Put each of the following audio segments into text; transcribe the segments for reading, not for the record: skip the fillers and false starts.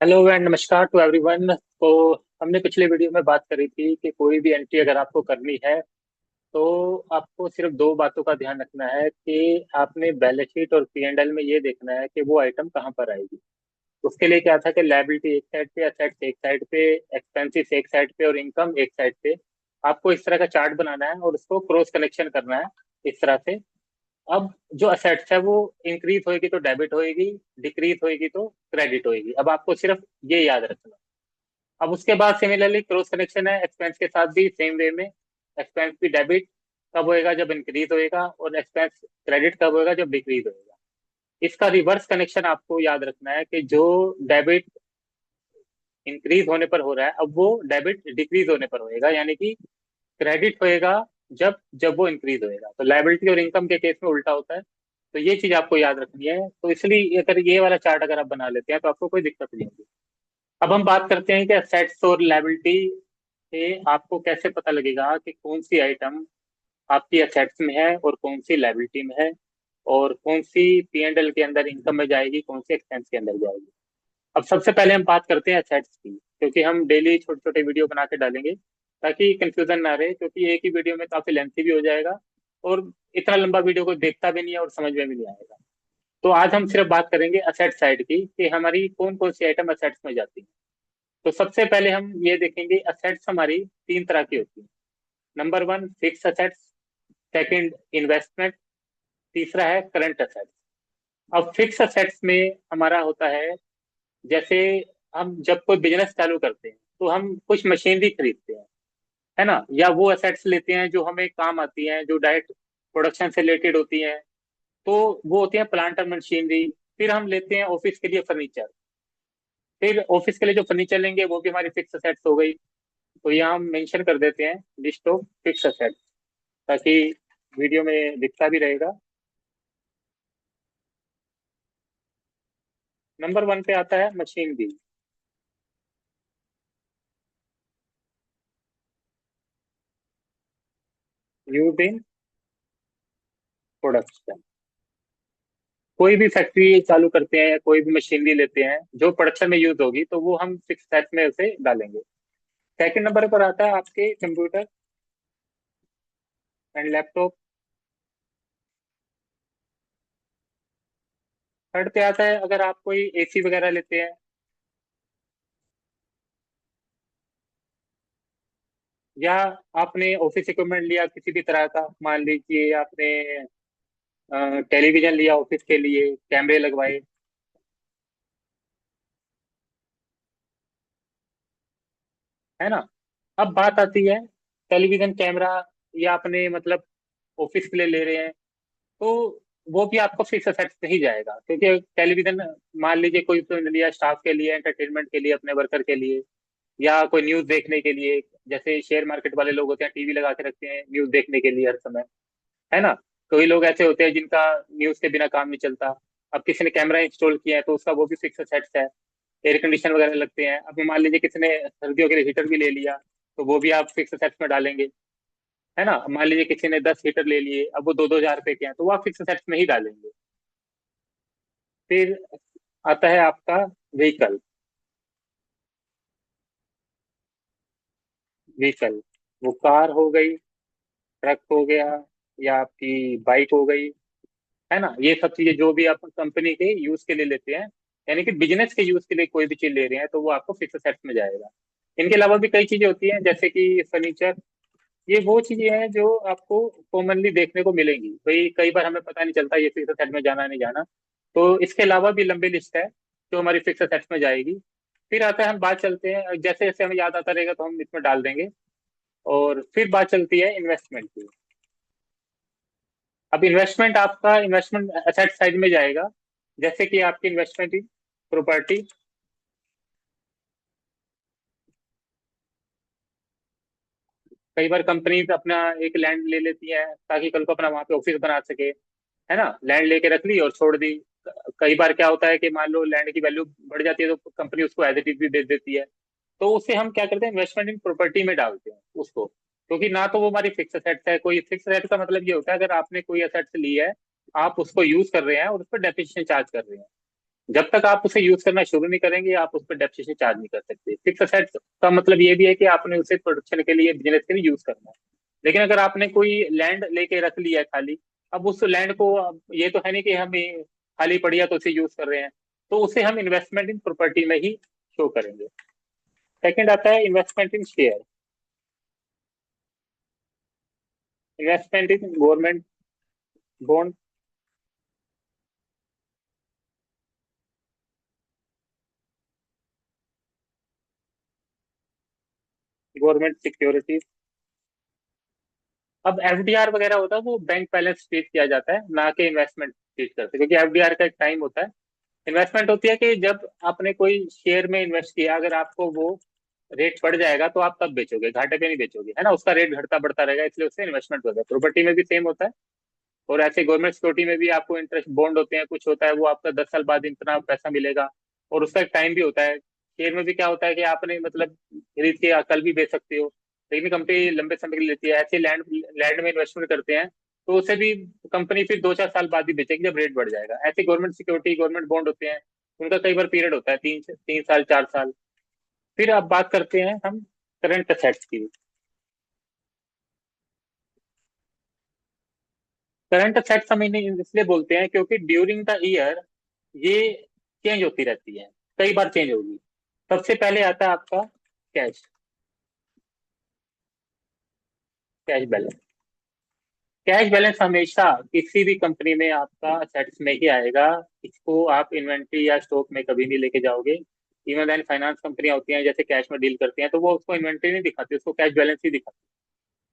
Hello and नमस्कार to everyone. तो हमने पिछले वीडियो में बात करी थी कि कोई भी एंट्री अगर आपको करनी है तो आपको सिर्फ दो बातों का ध्यान रखना है कि आपने बैलेंस शीट और पी एंड एल में ये देखना है कि वो आइटम कहाँ पर आएगी। उसके लिए क्या था कि लायबिलिटी एक साइड पे, असेट्स एक साइड पे, एक्सपेंसेस एक साइड पे और इनकम एक साइड पे। आपको इस तरह का चार्ट बनाना है और उसको क्रॉस कनेक्शन करना है इस तरह से। अब जो असेट्स है वो इंक्रीज होएगी तो डेबिट होएगी, डिक्रीज होएगी तो क्रेडिट होएगी। अब आपको सिर्फ ये याद रखना। अब उसके बाद सिमिलरली क्रॉस कनेक्शन है एक्सपेंस के साथ भी सेम वे में। एक्सपेंस भी डेबिट कब होएगा? जब इंक्रीज होएगा। और एक्सपेंस क्रेडिट कब होएगा? जब डिक्रीज होएगा। इसका रिवर्स कनेक्शन आपको याद रखना है कि जो डेबिट इंक्रीज होने पर हो रहा है अब वो डेबिट डिक्रीज होने पर होएगा, यानी कि क्रेडिट होएगा जब जब वो इंक्रीज होएगा। तो लायबिलिटी और इनकम के केस में उल्टा होता है। तो ये चीज आपको याद रखनी है। तो इसलिए अगर ये वाला चार्ट अगर आप बना लेते हैं तो आपको कोई दिक्कत नहीं होगी। अब हम बात करते हैं कि असेट्स और लायबिलिटी से आपको कैसे पता लगेगा कि कौन सी आइटम आपकी असेट्स में है और कौन सी लायबिलिटी में है, और कौन सी पी एंड एल के अंदर इनकम में जाएगी, कौन सी एक्सपेंस के अंदर जाएगी। अब सबसे पहले हम बात करते हैं असेट्स की, क्योंकि हम डेली छोटे छोटे वीडियो बना के डालेंगे ताकि कंफ्यूजन ना रहे, क्योंकि एक ही वीडियो में काफी लेंथी भी हो जाएगा और इतना लंबा वीडियो को देखता भी नहीं है और समझ में भी नहीं आएगा। तो आज हम सिर्फ बात करेंगे असेट साइड की कि हमारी कौन कौन सी आइटम असेट्स में जाती है। तो सबसे पहले हम ये देखेंगे असेट्स हमारी तीन तरह की होती है। Number one fix assets, second investment, तीसरा है करंट असेट्स। अब फिक्स असेट्स में हमारा होता है, जैसे हम जब कोई बिजनेस चालू करते हैं तो हम कुछ मशीनरी खरीदते हैं, है ना, या वो असेट्स लेते हैं जो हमें काम आती हैं, जो डायरेक्ट प्रोडक्शन से रिलेटेड होती हैं। तो वो होती है प्लांट और मशीनरी। फिर हम लेते हैं ऑफिस के लिए फर्नीचर। फिर ऑफिस के लिए जो फर्नीचर लेंगे वो भी हमारी फिक्स असेट्स हो गई। तो यहाँ हम मेंशन कर देते हैं लिस्ट ऑफ फिक्स असेट्स, ताकि वीडियो में दिखता भी रहेगा। नंबर वन पे आता है मशीनरी, यूज इन प्रोडक्शन। कोई भी फैक्ट्री चालू करते हैं, कोई भी मशीनरी लेते हैं जो प्रोडक्शन में यूज होगी, तो वो हम फिक्स असेट्स में उसे डालेंगे। सेकंड नंबर पर आता है आपके कंप्यूटर एंड लैपटॉप। थर्ड पे आता है अगर आप कोई एसी वगैरह लेते हैं, या आपने ऑफिस इक्विपमेंट लिया किसी भी तरह का, मान लीजिए आपने टेलीविजन लिया ऑफिस के लिए, कैमरे लगवाए, है ना। अब बात आती है टेलीविजन कैमरा, या अपने मतलब ऑफिस के लिए ले रहे हैं, तो वो भी आपको फिक्स असेट्स में ही जाएगा, क्योंकि टेलीविजन मान लीजिए कोई तो लिया स्टाफ के लिए, एंटरटेनमेंट के लिए, अपने वर्कर के लिए, या कोई न्यूज देखने के लिए। जैसे शेयर मार्केट वाले लोग होते हैं, टीवी लगा के रखते हैं न्यूज देखने के लिए हर समय, है ना। कोई लोग ऐसे होते हैं जिनका न्यूज के बिना काम नहीं चलता। अब किसी ने कैमरा इंस्टॉल किया है तो उसका वो भी फिक्स असेट्स है। एयर कंडीशन वगैरह लगते हैं, अब मान लीजिए किसी ने सर्दियों के लिए हीटर भी ले लिया, तो वो भी आप फिक्स असेट्स में डालेंगे, है ना। मान लीजिए किसी ने 10 हीटर ले लिए, अब वो 2-2 हजार रुपए के हैं, तो वो आप फिक्स असेट्स में ही डालेंगे। फिर आता है आपका व्हीकल। व्हीकल वो कार हो गई, ट्रक हो गया, या आपकी बाइक हो गई, है ना। ये सब चीजें जो भी आप कंपनी के यूज के लिए लेते हैं, यानी कि बिजनेस के यूज के लिए कोई भी चीज ले रहे हैं, तो वो आपको फिक्स असेट्स में जाएगा। इनके अलावा भी कई चीजें होती हैं, जैसे कि फर्नीचर। ये वो चीजें हैं जो आपको कॉमनली देखने को मिलेंगी, भाई कई बार हमें पता नहीं चलता ये फिक्स असेट में जाना नहीं जाना। तो इसके अलावा भी लंबी लिस्ट है जो हमारी फिक्स असेट्स में जाएगी। फिर आता है, हम बात चलते हैं, जैसे जैसे हमें याद आता रहेगा तो हम इसमें डाल देंगे। और फिर बात चलती है इन्वेस्टमेंट की। अब इन्वेस्टमेंट आपका इन्वेस्टमेंट असेट साइड में जाएगा, जैसे कि आपकी इन्वेस्टमेंट इन प्रॉपर्टी। कई बार कंपनीज अपना एक लैंड ले लेती है ताकि कल को अपना वहां पे ऑफिस बना सके, है ना। लैंड लेके रख ली और छोड़ दी। कई बार क्या होता है कि मान लो लैंड की वैल्यू बढ़ जाती है तो कंपनी उसको एज इट इज भी बेच देती है। तो उसे हम क्या करते हैं, इन्वेस्टमेंट इन प्रॉपर्टी में डालते हैं उसको, क्योंकि ना तो वो हमारी फिक्स असेट्स है। कोई फिक्स असेट का मतलब ये होता है अगर आपने कोई असेट्स ली है, आप उसको यूज कर रहे हैं और उस पर डेप्रिसिएशन चार्ज कर रहे हैं, जब तक आप उसे यूज करना शुरू नहीं करेंगे आप उस पर डेप्रिसिएशन चार्ज नहीं कर सकते। फिक्स असेट का मतलब ये भी है कि आपने उसे प्रोडक्शन के लिए, बिजनेस के लिए यूज करना है। लेकिन अगर आपने कोई लैंड लेके रख लिया है खाली, अब उस लैंड को, अब ये तो है नहीं कि हम खाली पड़ी है तो उसे यूज कर रहे हैं, तो उसे हम इन्वेस्टमेंट इन प्रॉपर्टी में ही शो करेंगे। सेकंड आता है investment in share. Investment in government bond, government securities. अब एफडीआर वगैरह होता है वो बैंक बैलेंस ट्रीट किया जाता है, ना कि इन्वेस्टमेंट ट्रीट करते, क्योंकि एफडीआर का एक टाइम होता है। इन्वेस्टमेंट होती है कि जब आपने कोई शेयर में इन्वेस्ट किया, अगर आपको वो रेट बढ़ जाएगा तो आप तब बेचोगे, घाटे पे नहीं बेचोगे, है ना, उसका रेट घटता बढ़ता रहेगा, इसलिए उससे इन्वेस्टमेंट होता है। प्रॉपर्टी में भी सेम होता है। और ऐसे गवर्नमेंट सिक्योरिटी में भी आपको इंटरेस्ट बॉन्ड होते हैं, कुछ होता है वो आपका 10 साल बाद इतना पैसा मिलेगा, और उसका एक टाइम भी होता है। शेयर में भी क्या होता है कि आपने मतलब खरीद के कल भी बेच सकते हो, लेकिन कंपनी लंबे समय के लिए लेती है। ऐसे लैंड लैंड में इन्वेस्टमेंट करते हैं तो उसे भी कंपनी फिर 2-4 साल बाद ही बेचेगी जब रेट बढ़ जाएगा। ऐसे गवर्नमेंट सिक्योरिटी, गवर्नमेंट बॉन्ड होते हैं, उनका कई बार पीरियड होता है 3 3 साल 4 साल। फिर अब बात करते हैं हम करंट असेट्स की। करंट असेट्स हम इन्हें इसलिए बोलते हैं क्योंकि ड्यूरिंग द ईयर ये चेंज होती रहती है, कई बार चेंज होगी। सबसे पहले आता है आपका cash, cash balance. Cash balance हमेशा किसी भी कंपनी में आपका असेट्स में ही आएगा। इसको आप इन्वेंट्री या स्टॉक में कभी नहीं लेके जाओगे। इवन देन फाइनेंस कंपनियां होती हैं जैसे कैश में डील करती हैं, तो वो उसको इन्वेंट्री नहीं दिखाती, उसको कैश बैलेंस ही दिखाती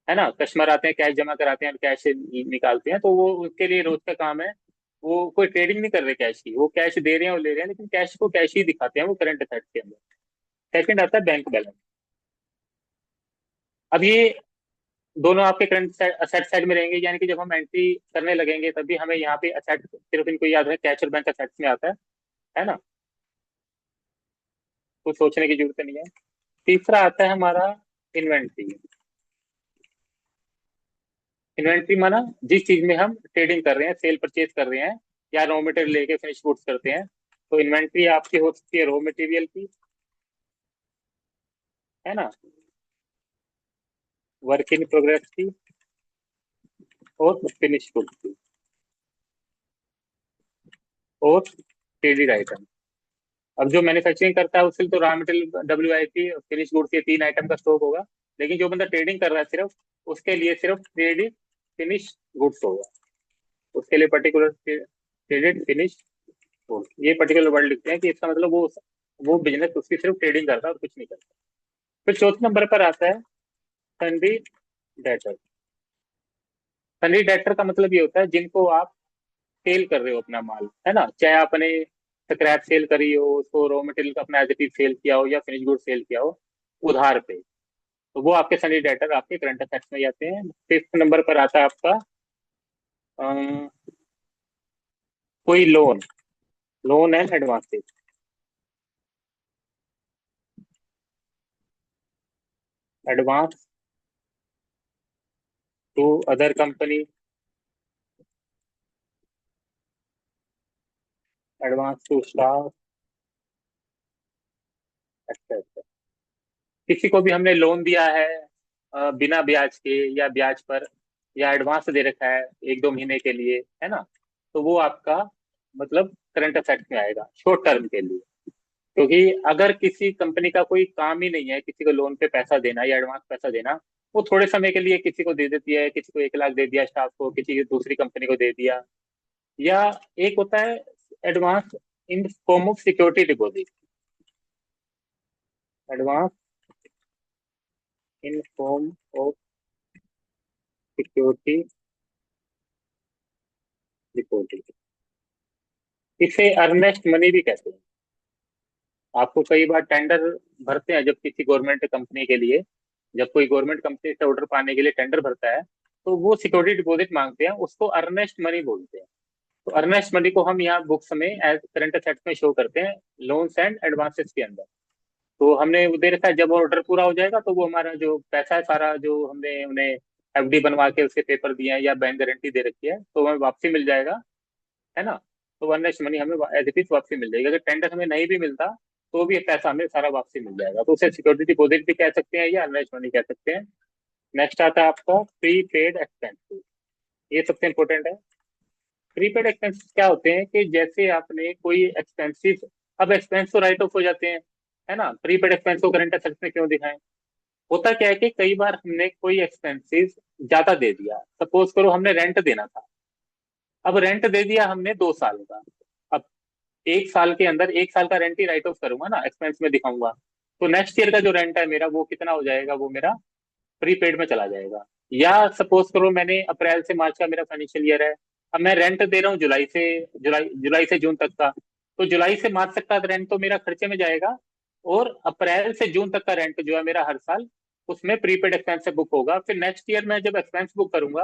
है ना। कस्टमर आते हैं, कैश जमा कराते हैं, कैश निकालते हैं, तो वो उनके लिए रोज का काम है। वो कोई ट्रेडिंग नहीं कर रहे कैश की, वो कैश दे रहे हैं, वो ले रहे हैं, लेकिन कैश को कैश ही दिखाते हैं वो करंट असेट्स के अंदर। सेकंड आता है बैंक बैलेंस। अब ये दोनों आपके करंट असेट साइड में रहेंगे, यानी कि जब हम एंट्री करने लगेंगे तभी हमें यहाँ पे असेट सिर्फ इनको याद है, कैश और बैंक असेट्स में आता है ना। कुछ सोचने की जरूरत नहीं है। तीसरा आता है हमारा इन्वेंट्री। इन्वेंट्री माना जिस चीज में हम ट्रेडिंग कर रहे हैं, सेल परचेज कर रहे हैं, या रॉ मटेरियल लेके फिनिश गुड्स करते हैं, तो इन्वेंट्री आपकी हो सकती है रॉ मटेरियल की, है ना, वर्क इन प्रोग्रेस की, और फिनिश गुड्स की, और ट्रेडेड आइटम। अब जो मैन्युफैक्चरिंग करता है उससे तो raw material, WIP, finish goods, ये 3 आइटम का स्टॉक होगा। लेकिन जो बंदा ट्रेडिंग कर रहा है सिर्फ, उसके लिए सिर्फ ट्रेडेड फिनिश गुड्स होगा। उसके लिए पर्टिकुलर ट्रेडेड फिनिश गुड्स, ये पर्टिकुलर वर्ड लिखते हैं कि इसका मतलब वो बिजनेस उसकी सिर्फ ट्रेडिंग करता है और कुछ नहीं करता। फिर चौथे नंबर पर आता है सन्डी डेटर। सन्डी डेटर का मतलब ये होता है जिनको आप सेल कर रहे हो अपना माल, है ना, चाहे आपने स्क्रैप सेल करी हो, उसको रॉ मटेरियल का अपना एज इट इज सेल किया हो, या फिनिश गुड सेल किया हो उधार पे, तो वो आपके सनी डेटर आपके करंट असेट्स में जाते हैं। फिफ्थ नंबर पर आता है आपका अम, कोई loan, loan and advances. Advance to other company, advance to staff. अच्छा अच्छा। किसी को भी हमने लोन दिया है बिना ब्याज के या ब्याज पर, या एडवांस दे रखा है 1-2 महीने के लिए, है ना, तो वो आपका मतलब करंट असेट्स में आएगा शॉर्ट टर्म के लिए। क्योंकि अगर किसी कंपनी का कोई काम ही नहीं है किसी को लोन पे पैसा देना या एडवांस पैसा देना, वो थोड़े समय के लिए किसी को दे देती है, किसी को 1 लाख दे दिया स्टाफ को, किसी दूसरी कंपनी को दे दिया। या एक होता है advance in form of security deposit. Advance in form of security deposit, इसे अर्नेस्ट मनी भी कहते हैं। आपको कई बार टेंडर भरते हैं जब किसी गवर्नमेंट कंपनी के लिए, जब कोई गवर्नमेंट कंपनी से ऑर्डर पाने के लिए टेंडर भरता है, तो वो सिक्योरिटी डिपॉजिट मांगते हैं, उसको अर्नेस्ट मनी बोलते हैं। तो अर्नेस्ट मनी को हम यहाँ बुक्स में एज करंट असेट्स में शो करते हैं, लोन्स एंड एडवांसेस के अंदर। तो हमने वो दे रखा है, जब ऑर्डर पूरा हो जाएगा तो वो हमारा जो पैसा है सारा, जो हमने उन्हें FD बनवा के उसके पेपर दिए हैं या बैंक गारंटी दे रखी है, तो हमें वापसी मिल जाएगा, है ना। तो 1:1 हमें एज इट इज वापसी मिल जाएगी। अगर टेंडर हमें नहीं भी मिलता तो भी पैसा हमें सारा वापसी मिल जाएगा। तो उसे सिक्योरिटी डिपॉजिट भी कह सकते हैं या 1:1 कह सकते हैं। नेक्स्ट आता है आपका प्री पेड एक्सपेंस। ये सबसे इंपॉर्टेंट है। प्रीपेड एक्सपेंस क्या होते हैं कि जैसे आपने कोई एक्सपेंसिस, अब एक्सपेंस तो राइट ऑफ हो जाते हैं, है ना। प्रीपेड एक्सपेंस को करंट असेट्स में क्यों दिखाएं। होता क्या है कि कई बार हमने कोई एक्सपेंसिस ज्यादा दे दिया। सपोज करो हमने रेंट देना था, अब रेंट दे दिया हमने 2 साल का। अब 1 साल के अंदर 1 साल का रेंट ही राइट ऑफ करूंगा ना, एक्सपेंस में दिखाऊंगा। तो नेक्स्ट ईयर का जो रेंट है मेरा वो कितना हो जाएगा, वो मेरा प्रीपेड में चला जाएगा। या सपोज करो मैंने अप्रैल से मार्च का मेरा फाइनेंशियल ईयर है, अब मैं रेंट दे रहा हूँ जुलाई से जून तक का। तो जुलाई से मार्च तक का रेंट तो मेरा खर्चे में जाएगा, और अप्रैल से जून तक का रेंट जो है मेरा हर साल उसमें प्रीपेड एक्सपेंस से बुक होगा। फिर नेक्स्ट ईयर में जब एक्सपेंस बुक करूंगा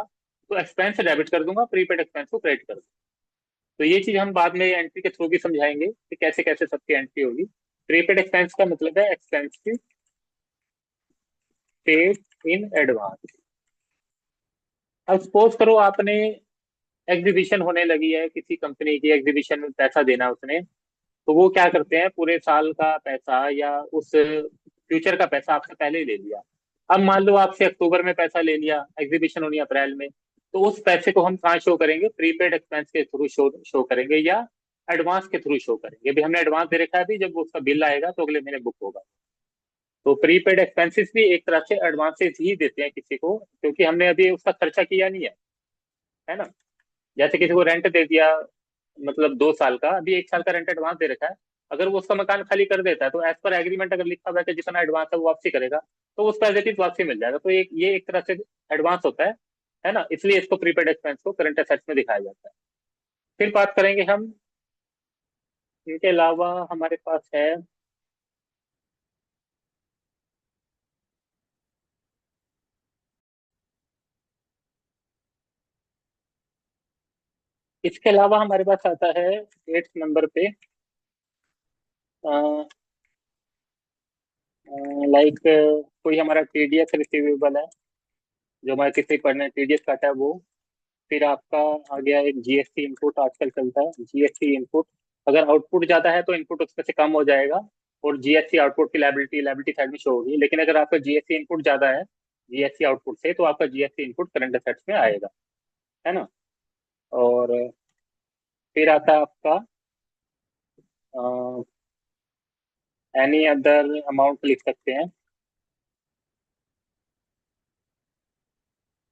तो एक्सपेंस से डेबिट कर दूंगा, प्रीपेड एक्सपेंस को क्रेडिट कर दूंगा। तो ये चीज हम बाद में एंट्री के थ्रू भी समझाएंगे कि कैसे कैसे सबकी एंट्री होगी। प्रीपेड एक्सपेंस का मतलब है एक्सपेंसिव पेड इन एडवांस। अब सपोज करो आपने एग्जीबिशन होने लगी है, किसी कंपनी की एग्जीबिशन में पैसा देना है उसने, तो वो क्या करते हैं पूरे साल का पैसा या उस फ्यूचर का पैसा आपसे पहले ही ले लिया। अब मान लो आपसे अक्टूबर में पैसा ले लिया, एग्जीबिशन होनी है अप्रैल में, तो उस पैसे को हम कहाँ शो करेंगे, प्रीपेड एक्सपेंस के थ्रू शो करेंगे या एडवांस के थ्रू शो करेंगे। अभी हमने एडवांस दे रखा है, अभी जब उसका बिल आएगा तो अगले महीने बुक होगा। तो प्रीपेड एक्सपेंसेस भी एक तरह से एडवांसेस ही देते हैं किसी को, क्योंकि हमने अभी उसका खर्चा किया नहीं है ना। जैसे किसी को रेंट दे दिया, मतलब 2 साल का, अभी 1 साल का रेंट एडवांस दे रखा है, अगर वो उसका मकान खाली कर देता है तो एज पर एग्रीमेंट अगर लिखा हुआ है कि जितना एडवांस है वो वापसी करेगा, तो उसका एज इट इज वापसी मिल जाएगा। तो ये एक तरह से एडवांस होता है ना, इसलिए इसको प्रीपेड एक्सपेंस को करंट असेट्स में दिखाया जाता है। फिर बात करेंगे हम, इनके अलावा हमारे पास है, इसके अलावा हमारे पास आता है 8 नंबर पे, लाइक कोई हमारा टीडीएस रिसीवेबल है, जो हमारे किसी पढ़ने टीडीएस काटा है वो। फिर आपका आ गया एक जीएसटी इनपुट, आजकल चलता है जीएसटी इनपुट। अगर आउटपुट ज्यादा है तो इनपुट उसमें से कम हो जाएगा, और जीएसटी आउटपुट की लायबिलिटी लायबिलिटी साइड में शो होगी। लेकिन अगर आपका जीएसटी इनपुट ज्यादा है जीएसटी आउटपुट से, तो आपका जीएसटी इनपुट करंट असेट्स में आएगा, है ना। और फिर आता है आपका एनी अदर अमाउंट लिख सकते हैं।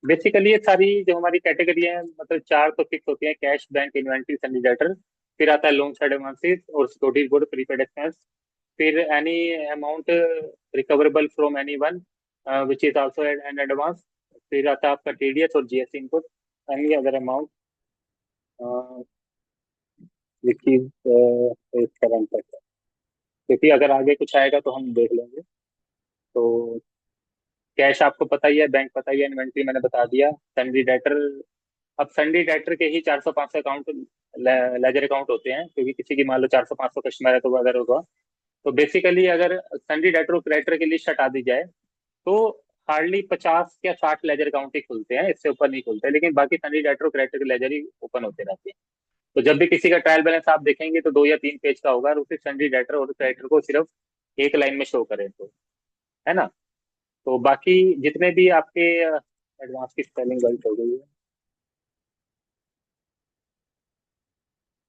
बेसिकली ये सारी जो हमारी कैटेगरी है, मतलब चार तो फिक्स होती है, cash, bank, inventory, Sunny debtor. फिर आता है लोन्स, एडवांसेस और सिक्योरिटीज गुड, प्रीपेड एक्सपेंस। फिर any amount recoverable from any one which is also an advance. फिर आता है आपका टीडीएस और GST input. Any other amount which is current, क्योंकि अगर आगे कुछ आएगा तो हम देख लेंगे। तो कैश आपको पता ही है, बैंक पता ही है, इन्वेंट्री मैंने बता दिया, सन्डी डेटर। अब सन्डी डेटर के ही 400-500 अकाउंट लेजर अकाउंट होते हैं, क्योंकि किसी की मान लो 400-500 कस्टमर है तो वो अगर होगा, तो बेसिकली अगर सन्डी डेटर और क्रेडिटर की लिस्ट हटा दी जाए तो हार्डली 50 या 60 लेजर अकाउंट ही खुलते हैं, इससे ऊपर नहीं खुलते। लेकिन बाकी सन्डी डेटर और क्रेडिटर के लेजर ही ओपन होते रहते हैं। तो जब भी किसी का ट्रायल बैलेंस आप देखेंगे तो 2 या 3 पेज का होगा, और उसे सन्डी डेटर और क्रेडिटर को सिर्फ एक लाइन में शो करें तो, है ना। तो बाकी जितने भी आपके एडवांस की स्पेलिंग गलत हो गई है,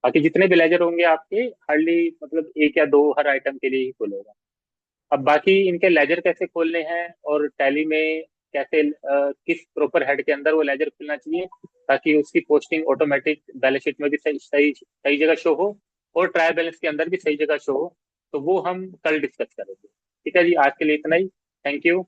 बाकी जितने भी लेजर होंगे आपके हार्डली मतलब एक या दो हर आइटम के लिए ही खुलेगा। अब बाकी इनके लेजर कैसे खोलने हैं और टैली में कैसे किस प्रॉपर हेड के अंदर वो लेजर खुलना चाहिए ताकि उसकी पोस्टिंग ऑटोमेटिक बैलेंस शीट में भी सही सही सही जगह शो हो, और ट्रायल बैलेंस के अंदर भी सही जगह शो हो, तो वो हम कल डिस्कस करेंगे। ठीक है जी, आज के लिए इतना ही। Thank you.